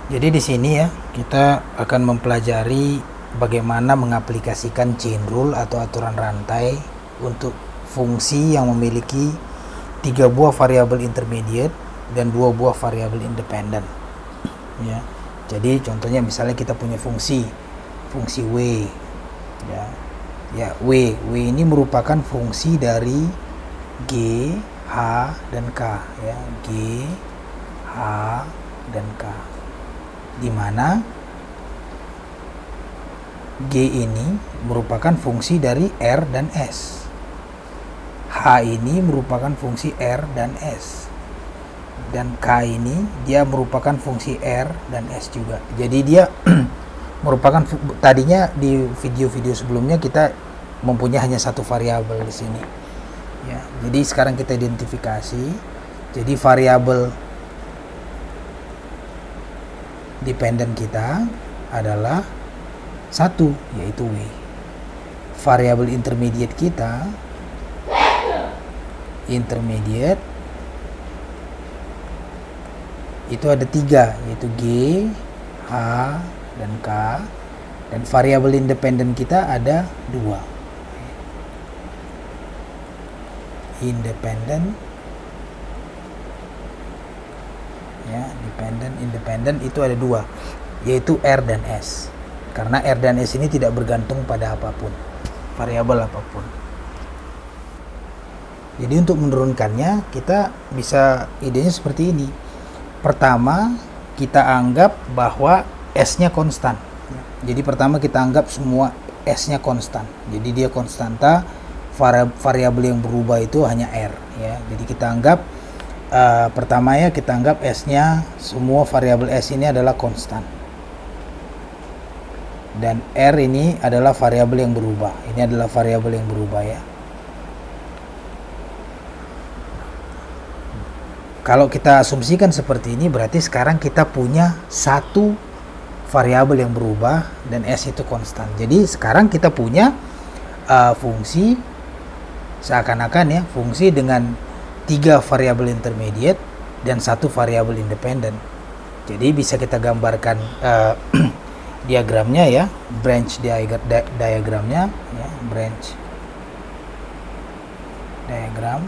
Jadi di sini ya, kita akan mempelajari bagaimana mengaplikasikan chain rule atau aturan rantai untuk fungsi yang memiliki 3 buah variabel intermediate dan 2 buah variabel independen. Ya. Jadi contohnya misalnya kita punya fungsi W, ya. Ya, W ini merupakan fungsi dari G, H, dan K, ya. G, H, dan K. Di mana G ini merupakan fungsi dari R dan S. H ini merupakan fungsi R dan S. Dan K ini dia merupakan fungsi R dan S juga. Jadi dia merupakan, tadinya di video-video sebelumnya kita mempunyai hanya satu variabel di sini. Ya, jadi sekarang kita identifikasi. Jadi variabel dependen kita adalah satu, yaitu W. Variabel intermediate kita itu ada 3, yaitu G, H, dan K. Dan variabel independen kita ada 2. Independen, ya, independen itu ada 2, yaitu R dan S. Karena R dan S ini tidak bergantung pada apapun, variabel apapun. Jadi untuk menurunkannya kita bisa, idenya seperti ini. Pertama kita anggap bahwa S-nya konstan. Jadi pertama kita anggap semua S-nya konstan. Jadi dia konstanta, variabel yang berubah itu hanya R, ya. Jadi kita anggap pertama ya, kita anggap S-nya, semua variabel S ini adalah konstan. Dan R ini adalah variabel yang berubah. Ini adalah variabel yang berubah, ya. Kalau kita asumsikan seperti ini, berarti sekarang kita punya satu variabel yang berubah dan S itu konstan. Jadi sekarang kita punya fungsi seakan-akan, ya, fungsi dengan 3 variabel intermediate dan 1 variabel independen. Jadi bisa kita gambarkan diagramnya, ya, branch diagramnya, ya, branch diagram.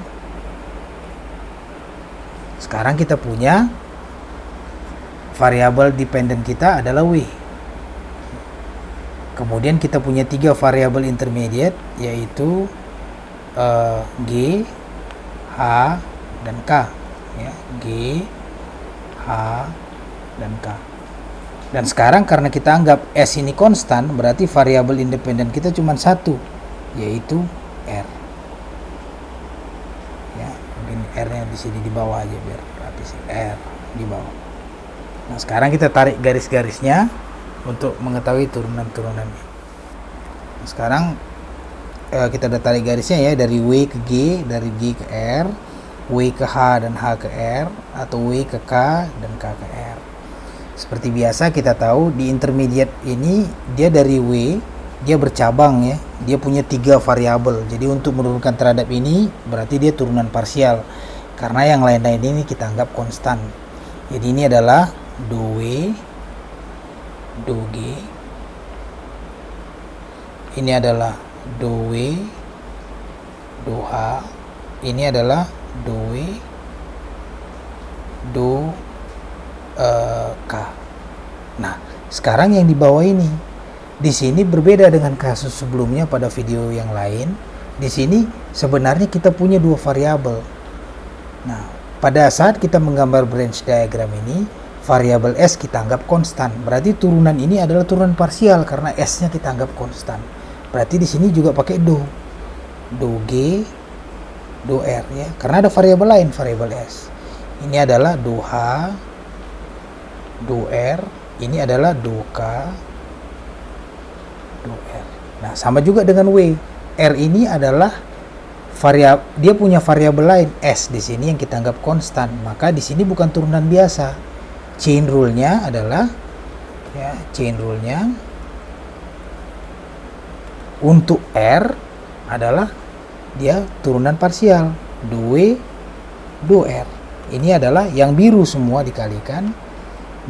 Sekarang kita punya variabel dependen kita adalah W. Kemudian kita punya 3 variabel intermediate, yaitu G, H, dan K, ya. G, H, dan K. Dan sekarang karena kita anggap S ini konstan, berarti variabel independen kita cuma satu, yaitu R. Ya, mungkin R-nya di sini di bawah aja biar rapi sih. R di bawah. Nah, sekarang kita tarik garis-garisnya untuk mengetahui turunan-turunannya. Nah, sekarang kita udah tarik garisnya, ya, dari W ke G, dari G ke R, W ke H dan H ke R, atau W ke K dan K ke R. Seperti biasa kita tahu di intermediate ini dia dari W, dia bercabang, ya. Dia punya 3 variabel. Jadi untuk menurunkan terhadap ini berarti dia turunan parsial. Karena yang lain-lain ini kita anggap konstan. Jadi ini adalah do W, do G. Ini adalah do W, do H. Ini adalah do W, do K. Nah, sekarang yang di bawah ini, di sini berbeda dengan kasus sebelumnya pada video yang lain. Di sini sebenarnya kita punya 2 variabel. Nah, pada saat kita menggambar branch diagram ini, variabel S kita anggap konstan. Berarti turunan ini adalah turunan parsial karena S-nya kita anggap konstan. Berarti di sini juga pakai do G, do R, ya. Karena ada variabel lain, variabel S. Ini adalah do H, do R, ini adalah do K, do R. Nah, sama juga dengan W. R ini adalah dia punya variabel lain S di sini yang kita anggap konstan. Maka di sini bukan turunan biasa. Chain rule-nya adalah, ya, chain rule-nya untuk R adalah dia turunan parsial, do W, do R. Ini adalah yang biru semua dikalikan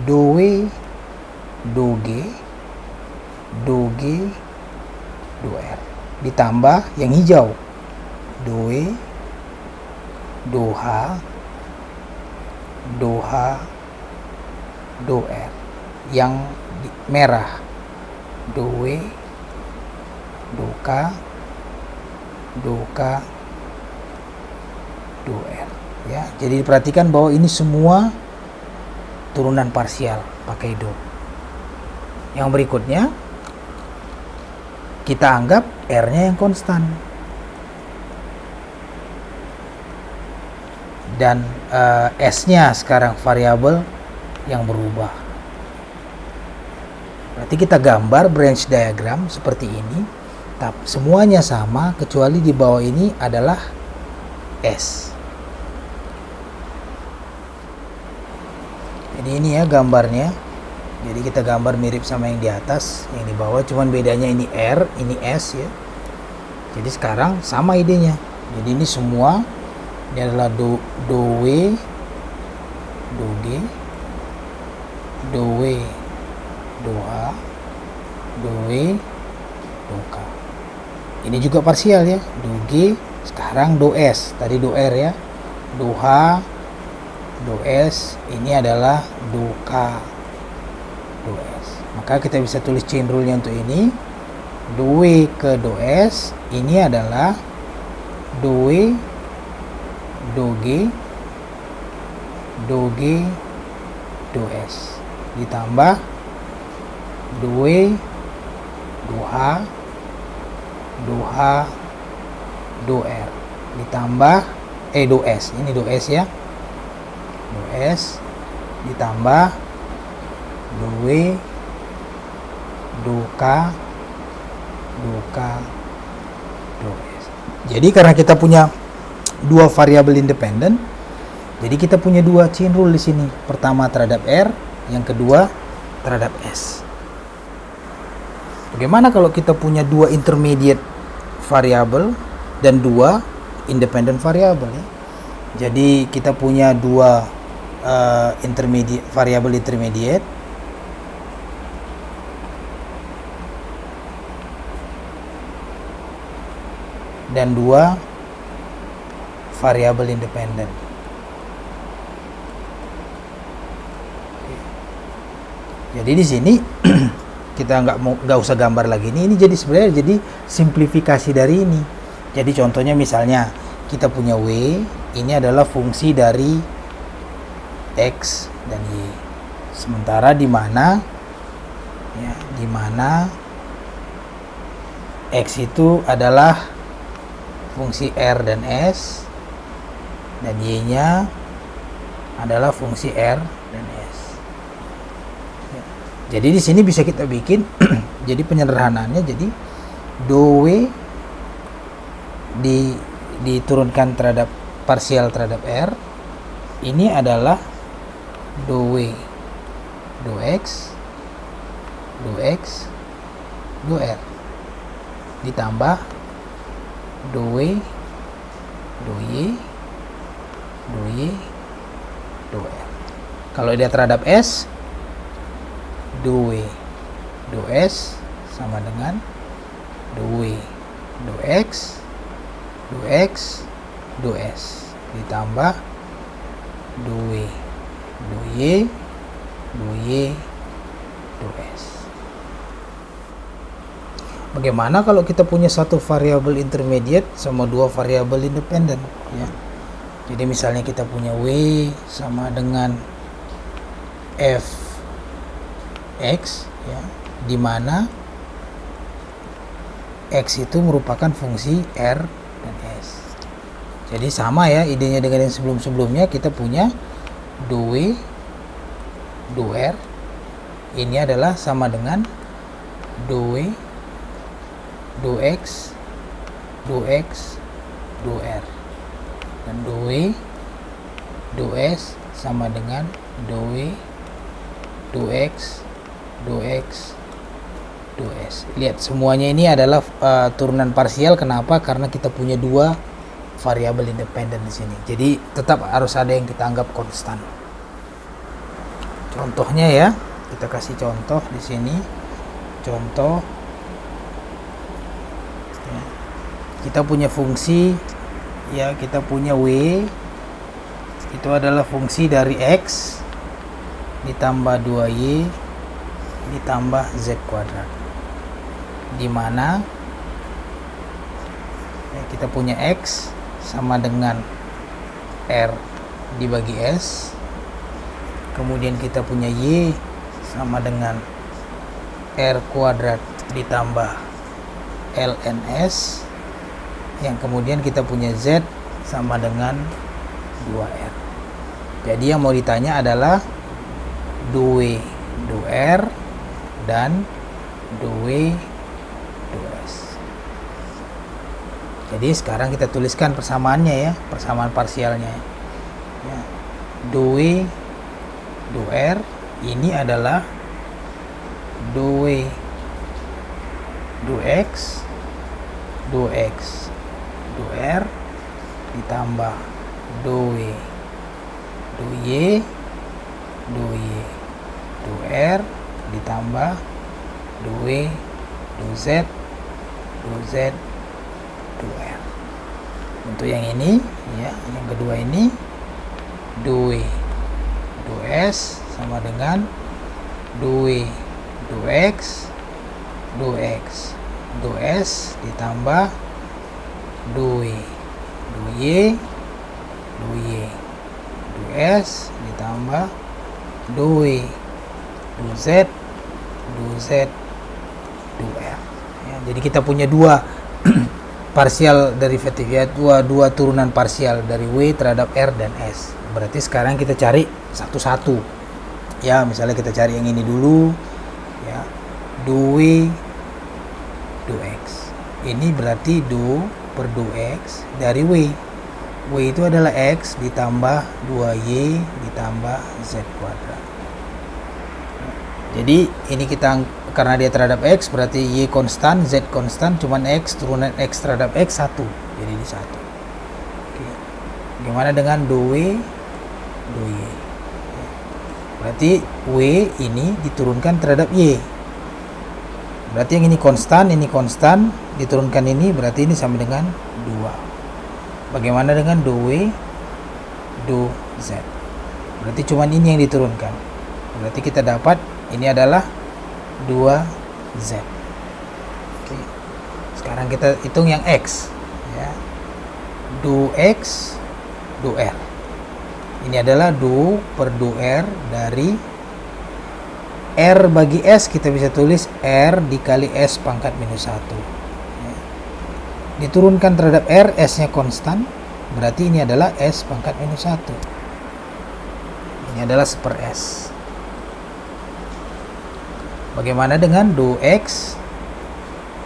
do W, do G, do G, do R. Ditambah yang hijau, do W, do H, do H, do R. Yang merah, do W, do K, do K, do R. Ya, jadi diperhatikan bahwa ini semua turunan parsial pakai do. Yang berikutnya kita anggap R-nya yang konstan dan S-nya sekarang variabel yang berubah. Berarti kita gambar branch diagram seperti ini, tapi semuanya sama kecuali di bawah ini adalah S. Jadi ini ya gambarnya. Jadi kita gambar mirip sama yang di atas, yang di bawah, cuman bedanya ini R, ini S ya. Jadi sekarang sama idenya. Jadi ini semua ini adalah do W, do G, do W, do H, do W, do K. Ini juga parsial ya, do G, sekarang do S, tadi do R ya, do H, do S, ini adalah do K, do S. Maka kita bisa tulis chain rule-nya untuk ini, do W ke do S, ini adalah do W, do G, do G, do S, ditambah do W, do H, do H, do R, ditambah do S, ini do S ya, do S, ditambah do W, do K, do K, do S. Jadi karena kita punya dua variabel independen, jadi kita punya dua chain rule di sini. Pertama terhadap R, yang kedua terhadap S. Bagaimana kalau kita punya dua intermediate variabel dan dua independent variabel ya? Jadi kita punya dua variabel intermediate dan dua variabel independen. Jadi di sini kita nggak usah gambar lagi ini jadi sebenarnya jadi simplifikasi dari ini. Jadi contohnya misalnya kita punya W, ini adalah fungsi dari X dan Y. Sementara di mana X itu adalah fungsi R dan S dan Y-nya adalah fungsi R dan S. Jadi di sini bisa kita bikin jadi penyederhanaannya, jadi do W diturunkan terhadap parsial terhadap R, ini adalah do W, do X, do X, do R, ditambah do W, do Y, do Y, do R. Kalau dia terhadap S, do W, do S sama dengan do W, do X, do X, do S, ditambah do W, do Y, do Y, do S. Bagaimana kalau kita punya satu variabel intermediate sama dua variabel independen ya? Jadi misalnya kita punya W sama dengan f X ya, di mana X itu merupakan fungsi R dan S. Jadi sama ya idenya dengan yang sebelum-sebelumnya, kita punya do W, do R, ini adalah sama dengan do W, do X, do X, do R, dan do W, do S sama dengan do W, do X, do X, do S. Lihat semuanya ini adalah turunan parsial. Kenapa? Karena kita punya dua variabel independen di sini. Jadi tetap harus ada yang kita anggap konstan. Contohnya ya, kita kasih contoh di sini. Contoh ya, kita punya fungsi ya, kita punya W itu adalah fungsi dari X ditambah 2Y ditambah Z kuadrat, dimana ya, kita punya X sama dengan R dibagi S, kemudian kita punya Y sama dengan R kuadrat ditambah ln S, yang kemudian kita punya Z sama dengan 2R. Jadi yang mau ditanya adalah 2W 2R dan 2W 2S. Jadi sekarang kita tuliskan persamaannya ya, persamaan parsialnya ya. 2W 2R ini adalah 2W 2X 2X 2R ditambah 2W 2Y 2Y 2R ditambah 2W 2Z 2Z 2R. Untuk yang ini ya, yang kedua ini 2W 2S sama dengan 2W 2X 2X 2S ditambah 2W 2Y 2Y 2S ditambah 2W 2Z 2Z 2R ya, jadi kita punya dua parsial derivatif ya, dua turunan parsial dari W terhadap R dan S. Berarti sekarang kita cari satu-satu ya, misalnya kita cari yang ini dulu ya, 2W 2X ini berarti 2 per 2X dari W. W itu adalah X ditambah 2Y ditambah Z kuadrat. Jadi ini kita, karena dia terhadap X berarti Y konstan, Z konstan, cuman X turunan X terhadap X 1, jadi di 1. Oke. Bagaimana dengan 2W 2Y? Berarti W ini diturunkan terhadap Y. Berarti yang ini konstan, diturunkan ini, berarti ini sama dengan 2. Bagaimana dengan 2W 2Z? Berarti cuman ini yang diturunkan. Berarti kita dapat ini adalah 2Z. Oke. Sekarang kita hitung yang X ya. 2X 2R. Ini adalah 2 per 2R dari R bagi S, kita bisa tulis R dikali S pangkat minus 1 ya. Diturunkan terhadap R, S nya konstan, berarti ini adalah S pangkat minus 1. Ini adalah seper S. Bagaimana dengan 2X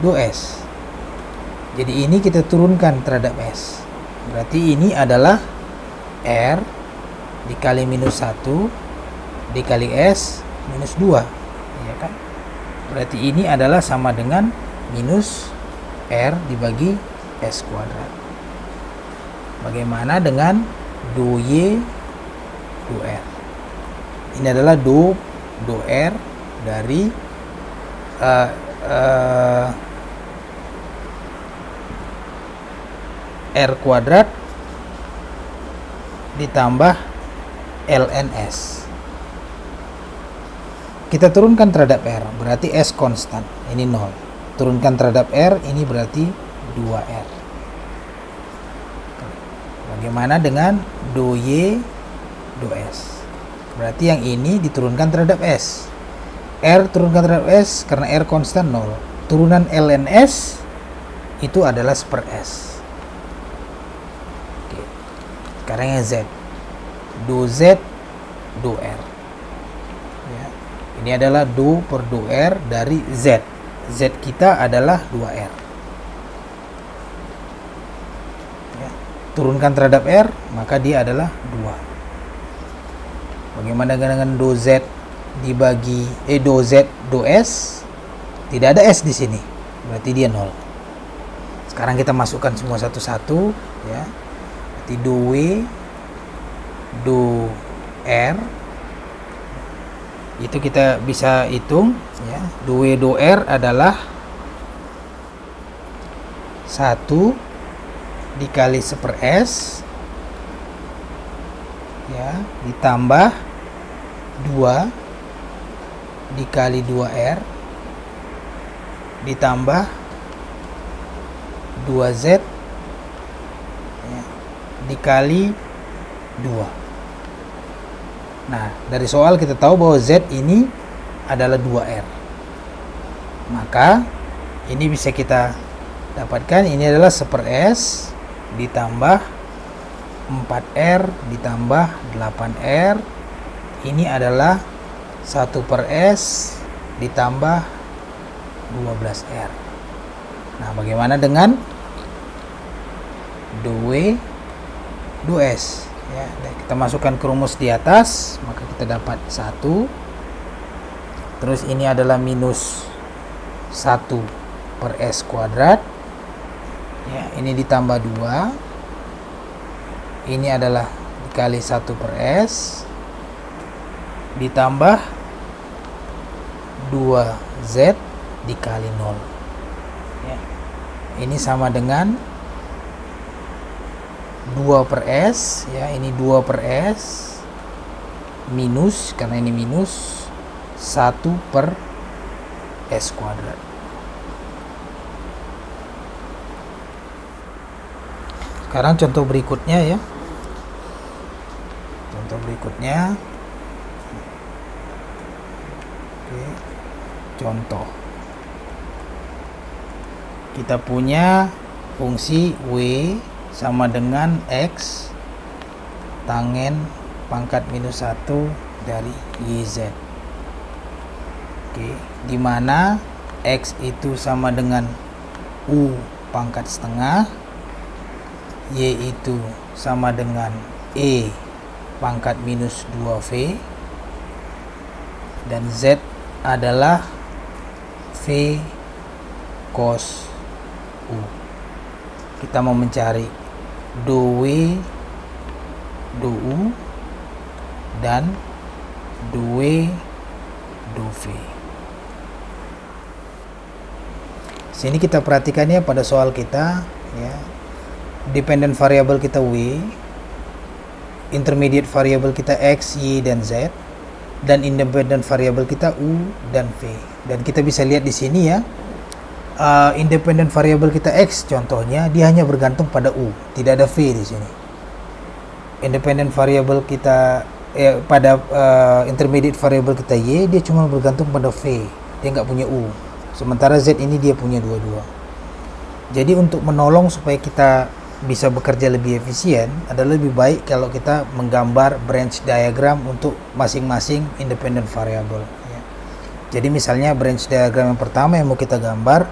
2S? Jadi ini kita turunkan terhadap S, berarti ini adalah R dikali minus 1 dikali S minus 2 ya kan? Berarti ini adalah sama dengan minus R dibagi S kuadrat. Bagaimana dengan 2Y 2R? Ini adalah 2R dari R kuadrat ditambah ln S. Kita turunkan terhadap R, berarti S konstan, ini 0. Turunkan terhadap R, ini berarti 2R. Bagaimana dengan 2Y 2S? Berarti yang ini diturunkan terhadap S. R turunkan terhadap S, karena R konstan 0. Turunan ln S itu adalah seper S. Oke. Sekarang yang Z. 2Z 2R ya. Ini adalah 2 per 2R dari Z. Z kita adalah 2R ya. Turunkan terhadap R, maka dia adalah 2. Bagaimana dengan 2Z dibagi 2Z 2S? Tidak ada S di sini, berarti dia 0. Sekarang kita masukkan semua satu-satu ya. Berarti 2W 2R Itu kita bisa hitung ya. 2W 2R adalah 1 dikali 1/s ya, ditambah 2 dikali 2R ditambah 2Z ya, dikali 2. Nah, dari soal kita tahu bahwa Z ini adalah 2R. Maka ini bisa kita dapatkan, ini adalah 1/s ditambah 4R ditambah 8R. Ini adalah 1/s ditambah 12R. Nah, bagaimana dengan 2W 2S ya? Kita masukkan ke rumus di atas, maka kita dapat 1. Terus ini adalah minus 1/s kuadrat ya, ini ditambah 2, ini adalah dikali 1/s ditambah 2Z dikali 0 ya. Ini sama dengan 2/s ya, ini 2/s minus, karena ini minus 1/s kuadrat. Sekarang contoh berikutnya ya. Contoh berikutnya. Oke. Contoh. Kita punya fungsi W sama dengan X tangen pangkat minus 1 dari YZ. Oke, di mana X itu sama dengan U pangkat setengah, Y itu sama dengan E pangkat minus 2V, dan Z adalah V cos U. Kita mau mencari 2W 2U dan 2W 2V. Sini kita perhatikannya pada soal kita ya. Dependent variable kita W, intermediate variable kita X, Y, dan Z, dan independent variable kita U dan V. Dan kita bisa lihat di sini ya, independent variable kita X contohnya dia hanya bergantung pada U, tidak ada V di sini. Independent variable kita pada intermediate variable kita Y, dia cuma bergantung pada V, dia nggak punya U. Sementara Z ini dia punya dua-dua. Jadi untuk menolong supaya kita bisa bekerja lebih efisien adalah lebih baik kalau kita menggambar branch diagram untuk masing-masing independent variable ya. Jadi misalnya branch diagram yang pertama yang mau kita gambar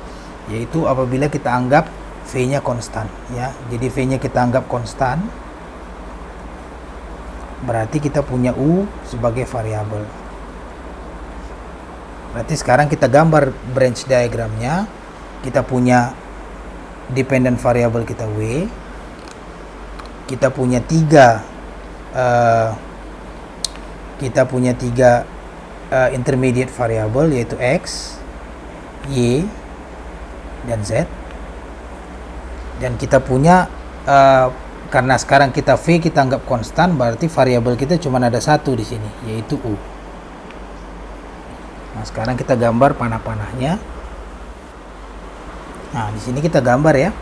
yaitu apabila kita anggap V-nya konstan ya. Jadi V-nya kita anggap konstan, berarti kita punya U sebagai variabel. Berarti sekarang kita gambar branch diagramnya. Kita punya dependent variable kita W, kita punya tiga intermediate variable yaitu X, Y, dan Z, dan kita punya karena sekarang kita V kita anggap konstan, berarti variabel kita cuma ada satu di sini yaitu U. Nah, sekarang kita gambar panah-panahnya. Nah, di sini kita gambar ya.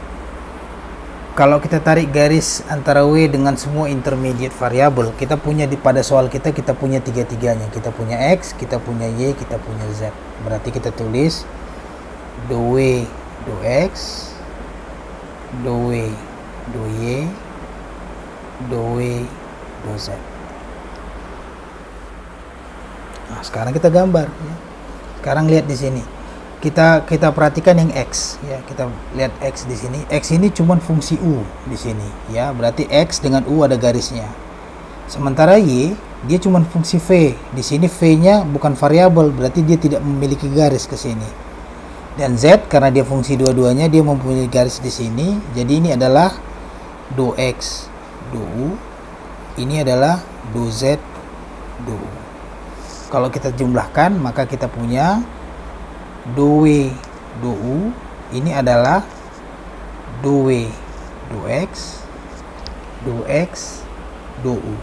Kalau kita tarik garis antara W dengan semua intermediate variable, kita punya pada soal kita punya tiga-tiganya. Kita punya X, kita punya Y, kita punya Z. Berarti kita tulis 2W 2X, 2W 2Y, 2W 2Z. Nah, sekarang kita gambar ya. Sekarang lihat di sini. Kita perhatikan yang X ya, kita lihat X di sini. X ini cuma fungsi U di sini ya, berarti X dengan U ada garisnya. Sementara Y dia cuma fungsi V. Di sini V-nya bukan variabel, berarti dia tidak memiliki garis ke sini. Dan Z karena dia fungsi dua-duanya dia mempunyai garis di sini. Jadi ini adalah 2X 2U, ini adalah 2Z 2U. Kalau kita jumlahkan, maka kita punya 2W 2U ini adalah 2W 2X 2X 2U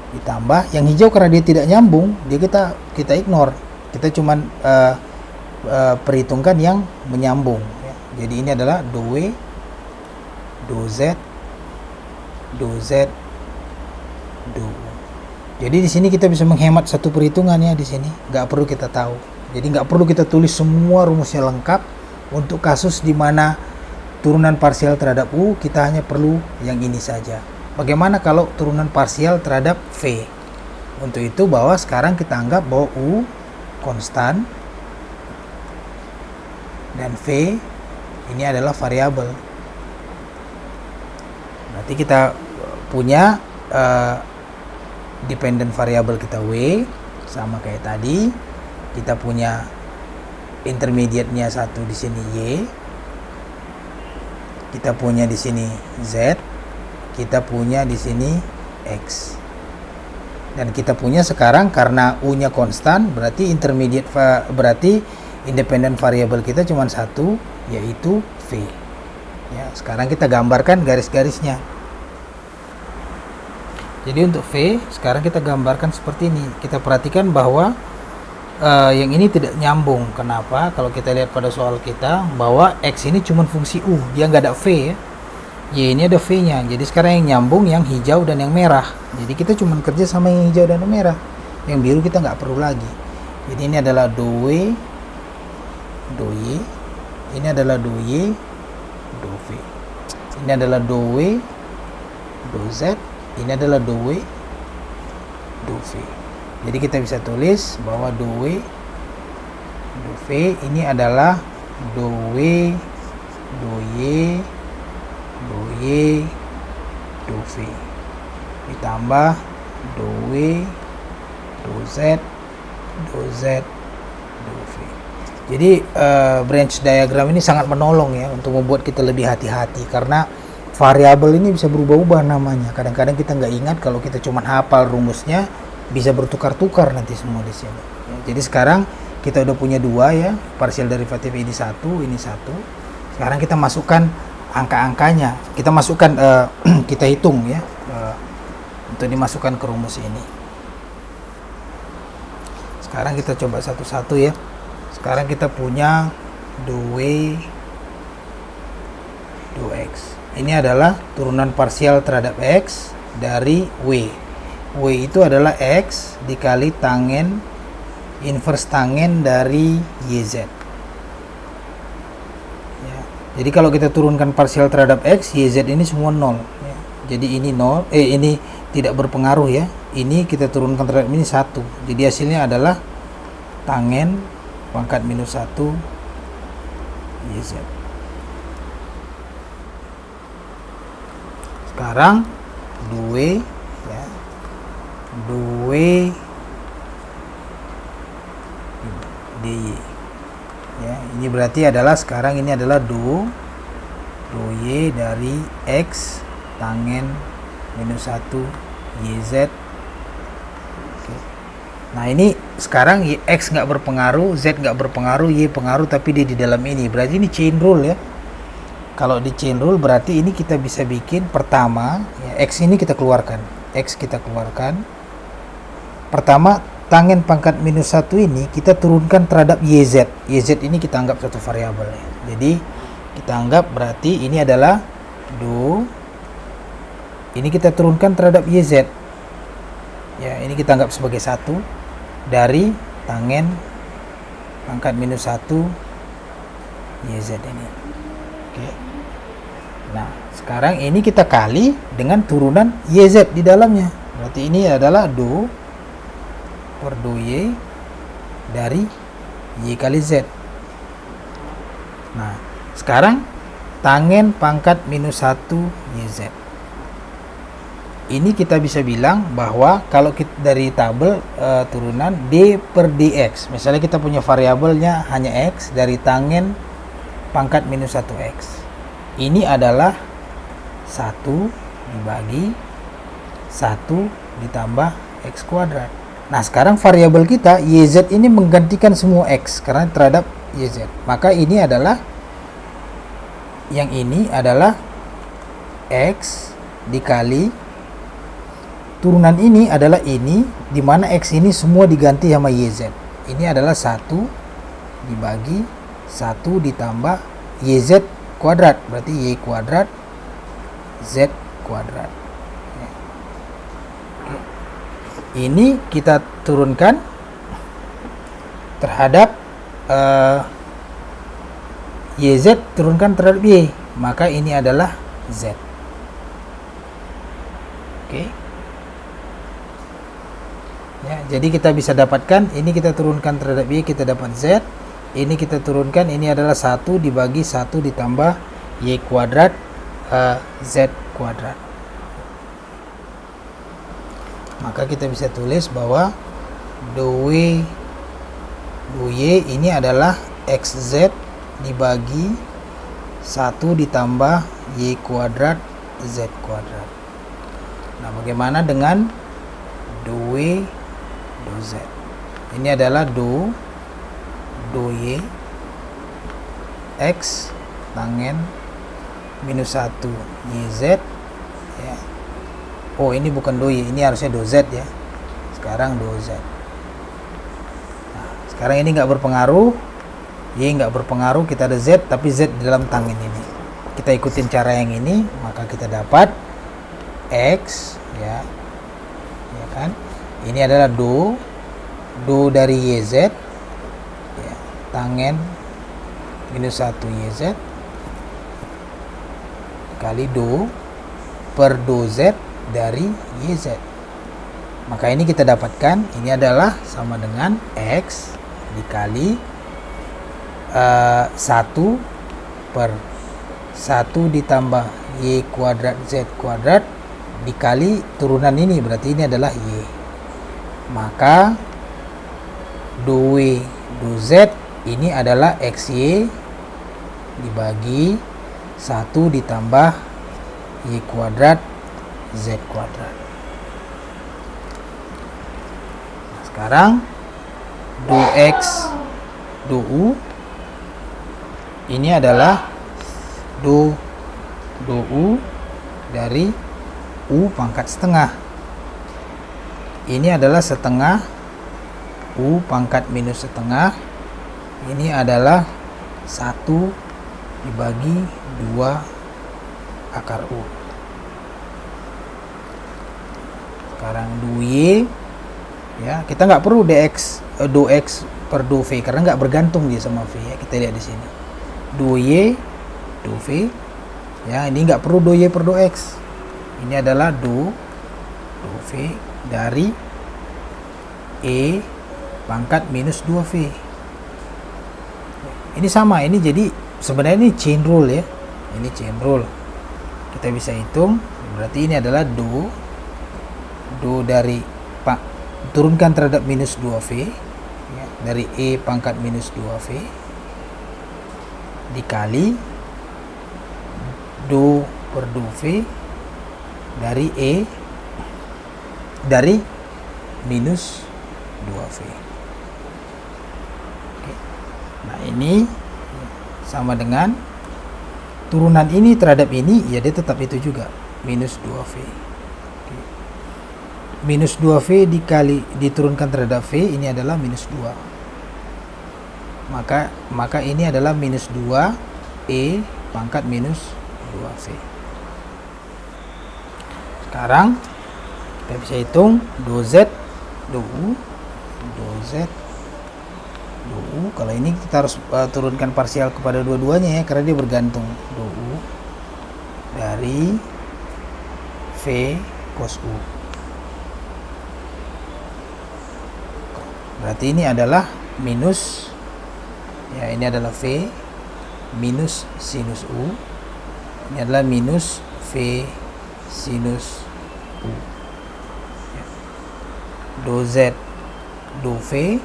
ditambah yang hijau karena dia tidak nyambung, dia kita ignore, kita cuman perhitungkan yang menyambung ya. Jadi ini adalah 2W 2Z 2Z 2U. Jadi di sini kita bisa menghemat satu perhitungan ya, di sini nggak perlu kita tahu. Jadi nggak perlu kita tulis semua rumusnya lengkap. Untuk kasus di mana turunan parsial terhadap U, kita hanya perlu yang ini saja. Bagaimana kalau turunan parsial terhadap V? Untuk itu bahwa sekarang kita anggap bahwa U konstan dan V ini adalah variabel. Berarti kita punya dependent variabel kita W sama kayak tadi. Kita punya intermediate-nya satu di sini Y. Kita punya di sini Z. Kita punya di sini X. Dan kita punya sekarang karena U-nya konstan, berarti berarti independent variabel kita cuma satu, yaitu V. Ya, sekarang kita gambarkan garis-garisnya. Jadi untuk V sekarang kita gambarkan seperti ini. Kita perhatikan bahwa yang ini tidak nyambung. Kenapa? Kalau kita lihat pada soal kita bahwa X ini cuma fungsi U, dia nggak ada V ya. Y ini ada V-nya. Jadi sekarang yang nyambung yang hijau dan yang merah. Jadi kita cuma kerja sama yang hijau dan yang merah. Yang biru kita nggak perlu lagi. Jadi ini adalah 2W 2Y. Ini adalah 2Y 2V. Ini adalah 2W 2Z. Ini adalah 2W 2V. Jadi kita bisa tulis bahwa 2W 2V ini adalah 2W 2Y 2Y 2V ditambah 2W 2Z 2Z 2V. Jadi branch diagram ini sangat menolong ya untuk membuat kita lebih hati-hati, karena variabel ini bisa berubah-ubah namanya. Kadang-kadang kita nggak ingat, kalau kita cuma hafal rumusnya bisa bertukar-tukar nanti semua di sini. Jadi sekarang kita udah punya dua ya, partial derivatif ini satu, ini satu. Sekarang kita masukkan angka-angkanya, kita masukkan kita hitung ya untuk dimasukkan ke rumus ini. Sekarang kita coba satu-satu ya. Sekarang kita punya 2W 2X. Ini adalah turunan parsial terhadap X dari W. W itu adalah X dikali tangen inverse tangen dari YZ ya. Jadi kalau kita turunkan parsial terhadap X, YZ ini semua 0 ya. Jadi ini 0, ini tidak berpengaruh ya. Ini kita turunkan terhadap ini 1. Jadi hasilnya adalah tangen pangkat minus 1 YZ. Sekarang 2W ya, 2W dy ya, ini berarti adalah sekarang ini adalah 2y dari X tangen minus 1 YZ. Oke. Nah ini sekarang X nggak berpengaruh, Z nggak berpengaruh, Y pengaruh, tapi dia di dalam ini, berarti ini chain rule ya. Kalau di chain rule berarti ini kita bisa bikin pertama ya, X ini kita keluarkan, X kita keluarkan. Pertama tangen pangkat minus 1 ini kita turunkan terhadap YZ. YZ ini kita anggap satu variabel ya. Jadi kita anggap berarti ini adalah ini kita turunkan terhadap YZ ya, ini kita anggap sebagai satu dari tangen pangkat minus 1 YZ ini. Oke. Nah sekarang ini kita kali dengan turunan YZ di dalamnya, berarti ini adalah 2 per 2Y dari Y kali Z. Nah sekarang tangen pangkat minus 1 YZ ini kita bisa bilang bahwa kalau kita dari tabel turunan D per DX, misalnya kita punya variabelnya hanya X, dari tangen pangkat minus 1X ini adalah 1 dibagi 1 ditambah X kuadrat. Nah, sekarang variabel kita YZ ini menggantikan semua X karena terhadap YZ. Maka ini adalah, yang ini adalah X dikali turunan ini adalah ini, dimana X ini semua diganti sama YZ. Ini adalah 1 dibagi 1 ditambah YZ kuadrat, berarti Y kuadrat Z kuadrat. Ini kita turunkan terhadap YZ, turunkan terhadap Y, maka ini adalah Z. Oke. Ya, jadi kita bisa dapatkan, ini kita turunkan terhadap Y, kita dapat Z. Ini kita turunkan, ini adalah 1 dibagi 1 ditambah Y kuadrat Z kuadrat. Maka kita bisa tulis bahwa do Y ini adalah XZ dibagi 1 ditambah Y kuadrat Z kuadrat. Nah, bagaimana dengan do Y do Z? Ini adalah do Y X tangen minus 1 YZ ya. Oh, ini bukan do Y, ini harusnya do Z ya. Sekarang do Z. Nah, sekarang ini nggak berpengaruh, Y nggak berpengaruh, kita ada Z, tapi Z di dalam tangen ini. Kita ikutin cara yang ini, maka kita dapat X ya, ya kan? Ini adalah do dari YZ ya, tangen minus 1 YZ kali do per do Z dari YZ. Maka ini kita dapatkan, ini adalah sama dengan X dikali 1 per 1 ditambah Y kuadrat Z kuadrat dikali turunan ini, berarti ini adalah Y. Maka do Y do Z ini adalah XY dibagi 1 ditambah Y kuadrat Z kuadrat. Nah, sekarang do X do U ini adalah do U dari U pangkat setengah. Ini adalah setengah U pangkat minus setengah. Ini adalah 1 dibagi 2 akar U. Sekarang do Y ya, kita nggak perlu do X per do V karena nggak bergantung dia sama V ya. Kita lihat di sini do Y do V ya, ini nggak perlu do Y per do X. Ini adalah do V dari E pangkat minus 2V. Ini sama, ini jadi sebenarnya ini chain rule ya. Ini chain rule. Kita bisa hitung, berarti ini adalah do dari turunkan terhadap minus 2V ya, dari E pangkat minus 2V dikali do per do V dari E dari minus 2V. Oke. Nah, ini sama dengan turunan ini terhadap ini, ya dia tetap itu juga, minus 2V. Oke. Minus 2V dikali diturunkan terhadap V, ini adalah minus 2. Maka ini adalah minus 2 E pangkat minus 2V. Sekarang kita bisa hitung do Z do U do Z do U. Kalau ini kita harus turunkan parsial kepada dua-duanya ya, karena dia bergantung. Do U dari V cos U. Berarti ini adalah minus ya, ini adalah V minus sinus U. Ini adalah minus V sinus U. Ya. Do Z do V,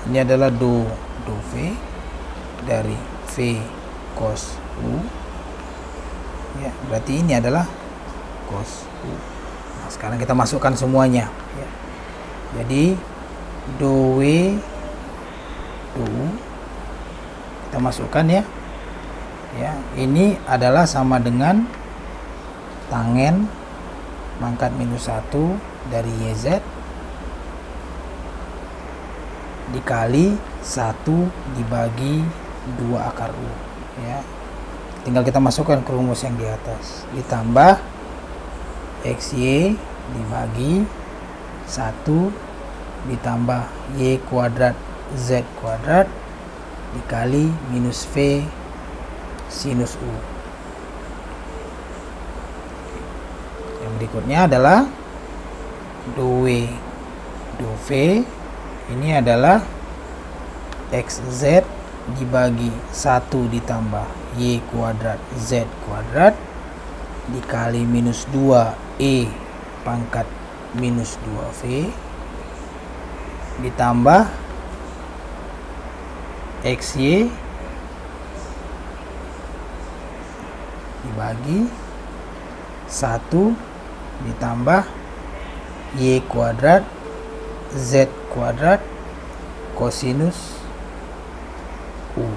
ini adalah do V dari V cos U. Ya, berarti ini adalah cos U. Nah, sekarang kita masukkan semuanya ya. Jadi do W do U kita masukkan ya. Ini adalah sama dengan tangen pangkat minus 1 dari YZ dikali 1 dibagi 2 akar U ya. Tinggal kita masukkan ke rumus yang di atas, ditambah XY dibagi 1 ditambah Y kuadrat Z kuadrat dikali minus V sinus U. Yang berikutnya adalah do W do V, ini adalah XZ dibagi 1 ditambah Y kuadrat Z kuadrat dikali minus 2E pangkat minus 2V ditambah XY dibagi 1 ditambah Y kuadrat Z kuadrat kosinus U.